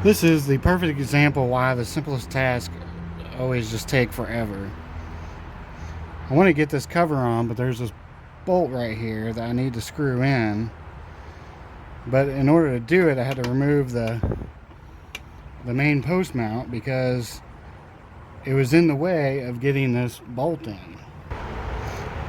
This is the perfect example why the simplest tasks always just take forever. I want to get this cover on, but there's this bolt right here that I need to screw in. But in order to do it, I had to remove the main post mount because it was in the way of getting this bolt in.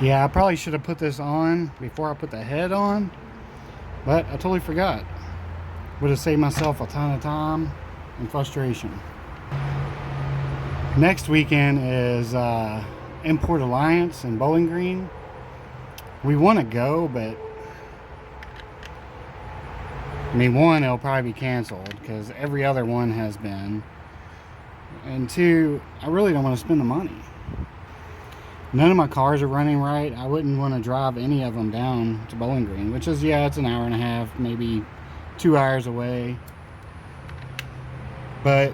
Yeah, I probably should have put this on before I put the head on, but I totally forgot. Would have saved myself a ton of time and frustration. Next weekend is Import Alliance in Bowling Green. We want to go, but I mean, one, it'll probably be canceled because every other one has been, and two, I really don't want to spend the money. None of my cars are running right. I wouldn't want to drive any of them down to Bowling Green, which is, yeah, it's an hour and a half, maybe 2 hours away. But,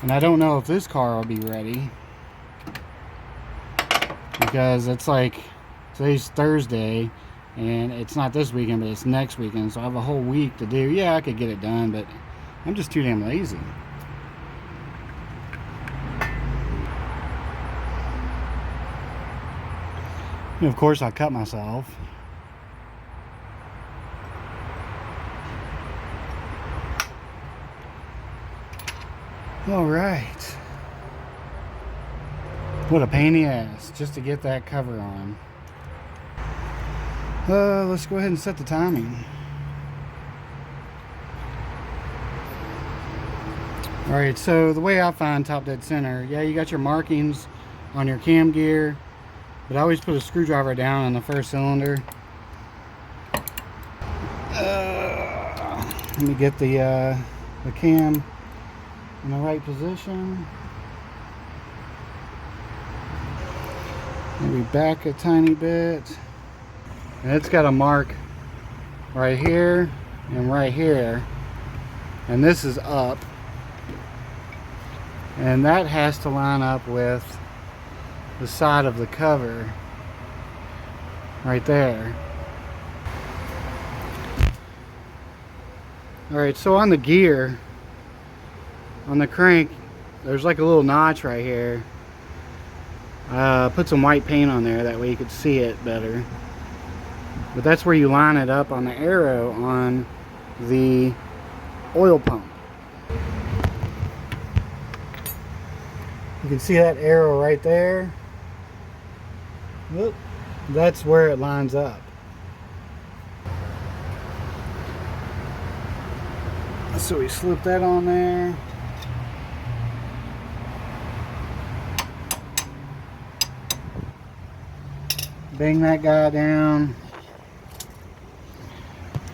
and I don't know if this car will be ready because it's like, today's Thursday and it's not this weekend, but it's next weekend. So I have a whole week to do. Yeah, I could get it done, but I'm just too damn lazy. And of course, I cut myself. All right. What a pain in the ass just to get that cover on. Let's go ahead and set the timing. All right, so the way I find top dead center, yeah, you got your markings on your cam gear, but I always put a screwdriver down on the first cylinder. Let me get the cam in the right position. Maybe back a tiny bit. And it's got a mark right here and right here. And this is up. And that has to line up with the side of the cover right there. Alright, so on the gear, on the crank, there's like a little notch right here. Put some white paint on there, that way you could see it better. But that's where you line it up on the arrow on the oil pump. You can see that arrow right there. Whoop. That's where it lines up. So we slip that on there. Bang that guy down.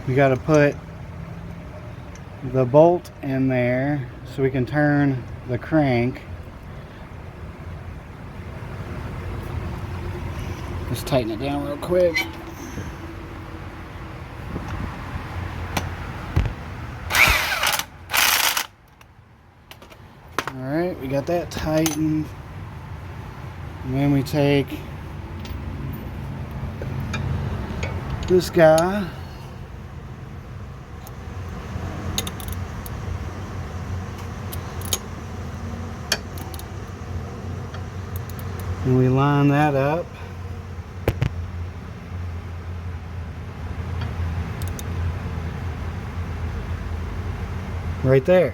We got to put the bolt in there so we can turn the crank. Just tighten it down real quick. Alright, we got that tightened. And then we take this guy. And we line that up. Right there.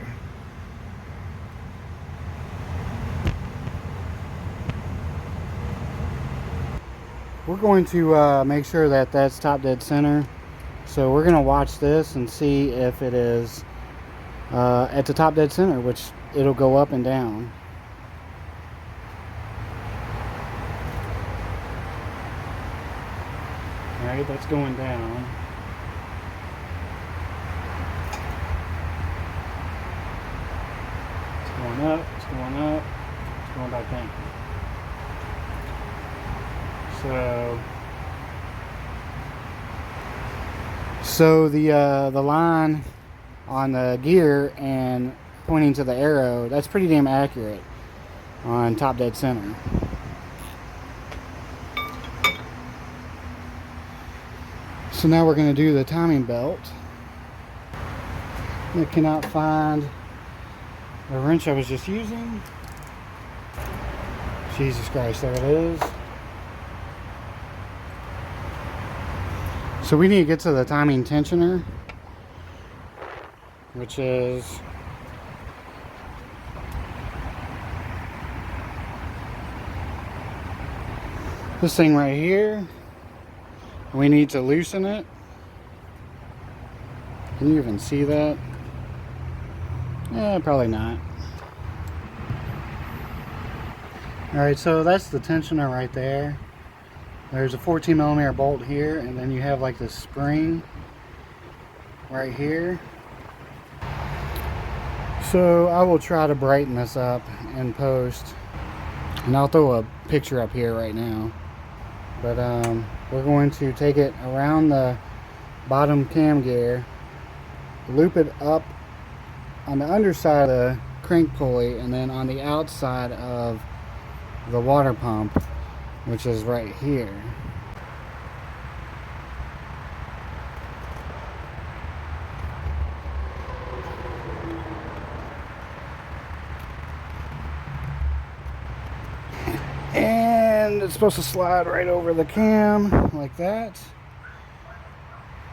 We're going to make sure that that's top dead center. So we're going to watch this and see if it is at the top dead center, which it'll go up and down. Alright, that's going down. It's going up, it's going up, it's going back down. So the line on the gear and pointing to the arrow, that's pretty damn accurate on top dead center. So now we're going to do the timing belt. I cannot find the wrench I was just using. Jesus Christ, there it is. So we need to get to the timing tensioner, which is this thing right here. We need to loosen it. Can you even see that? Probably not. Alright, so that's the tensioner right there. There's a 14mm bolt here, and then you have like this spring right here. So I will try to brighten this up in post, and I'll throw a picture up here right now. But we're going to take it around the bottom cam gear, loop it up on the underside of the crank pulley, and then on the outside of the water pump, which is right here. And it's supposed to slide right over the cam like that.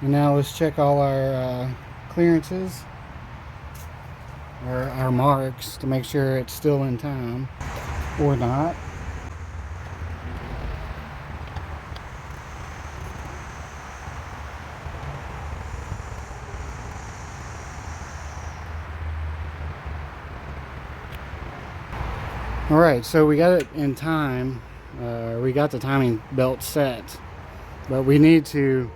And now let's check all our clearances, or our marks, to make sure it's still in time or not. Alright, so we got it in time. We got the timing belt set, but we need to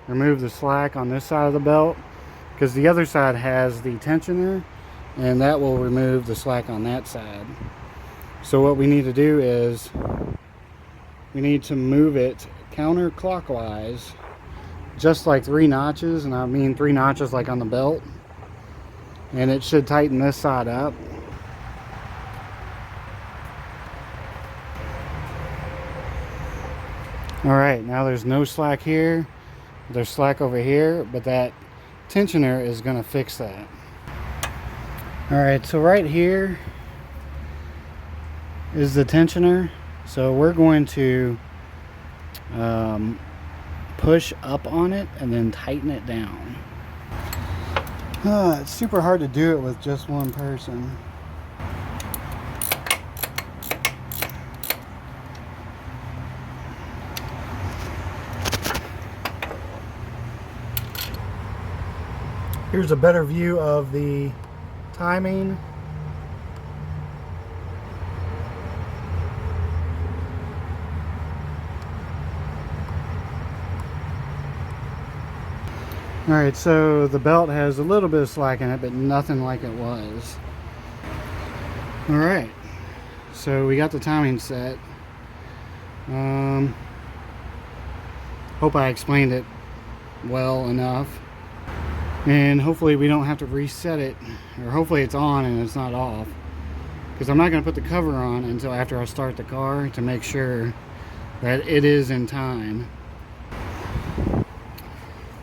remove the slack on this side of the belt, because the other side has the tensioner, and that will remove the slack on that side. So what we need to do is we need to move it counterclockwise, just like 3 notches, and I mean 3 notches like on the belt, and it should tighten this side up. Alright, now there's no slack here, there's slack over here, but that tensioner is going to fix that. Alright, so right here is the tensioner. So we're going to push up on it and then tighten it down. It's super hard to do it with just one person. Here's a better view of the timing. Alright, so the belt has a little bit of slack in it, but nothing like it was. Alright, so we got the timing set. Hope I explained it well enough. And hopefully we don't have to reset it, or hopefully it's on and it's not off, because I'm not going to put the cover on until after I start the car to make sure that it is in time.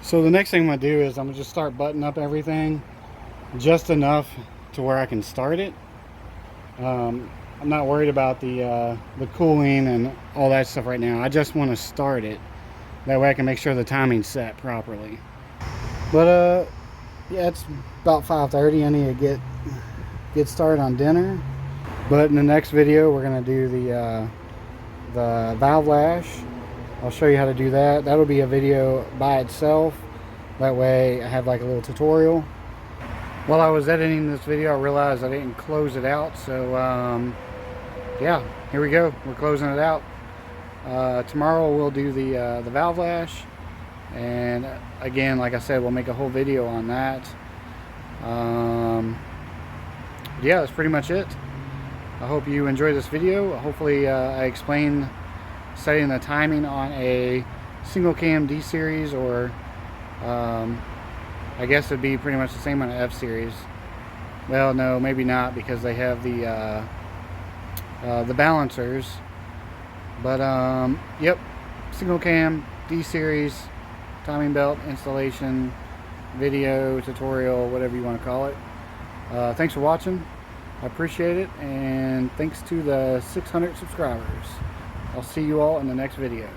So the next thing I'm going to do is I'm going to just start buttoning up everything just enough to where I can start it. I'm not worried about the cooling and all that stuff right now. I just want to start it. That way I can make sure the timing's set properly. But yeah, it's about 5:30. I need to get started on dinner. But in the next video, we're gonna do the valve lash. I'll show you how to do that. That'll be a video by itself. That way, I have like a little tutorial. While I was editing this video, I realized I didn't close it out. So yeah, here we go. We're closing it out. Tomorrow we'll do the valve lash. And again, like I said, we'll make a whole video on that. Yeah, that's pretty much it. I hope you enjoyed this video. Hopefully I explained setting the timing on a single cam D series, or I guess it'd be pretty much the same on an F series. Well, no, maybe not, because they have the balancers. But yep, single cam D series timing belt installation video, tutorial, whatever you want to call it. Thanks for watching. I appreciate it, and thanks to the 600 subscribers. I'll see you all in the next video.